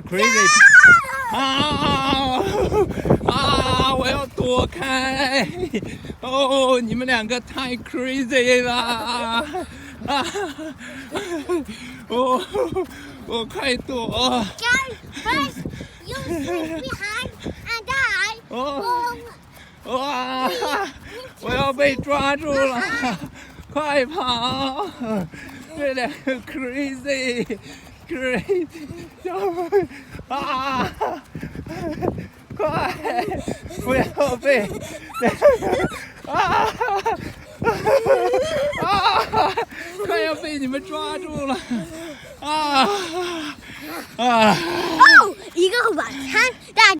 ！Crazy！ 我要躲开！哦，你们两个太 crazy 了！我快躲！ First, you sleep behind and I 哇！我要被抓住了！快跑！这两个 crazy，快！不要被快要被你们抓住了！一个晚餐。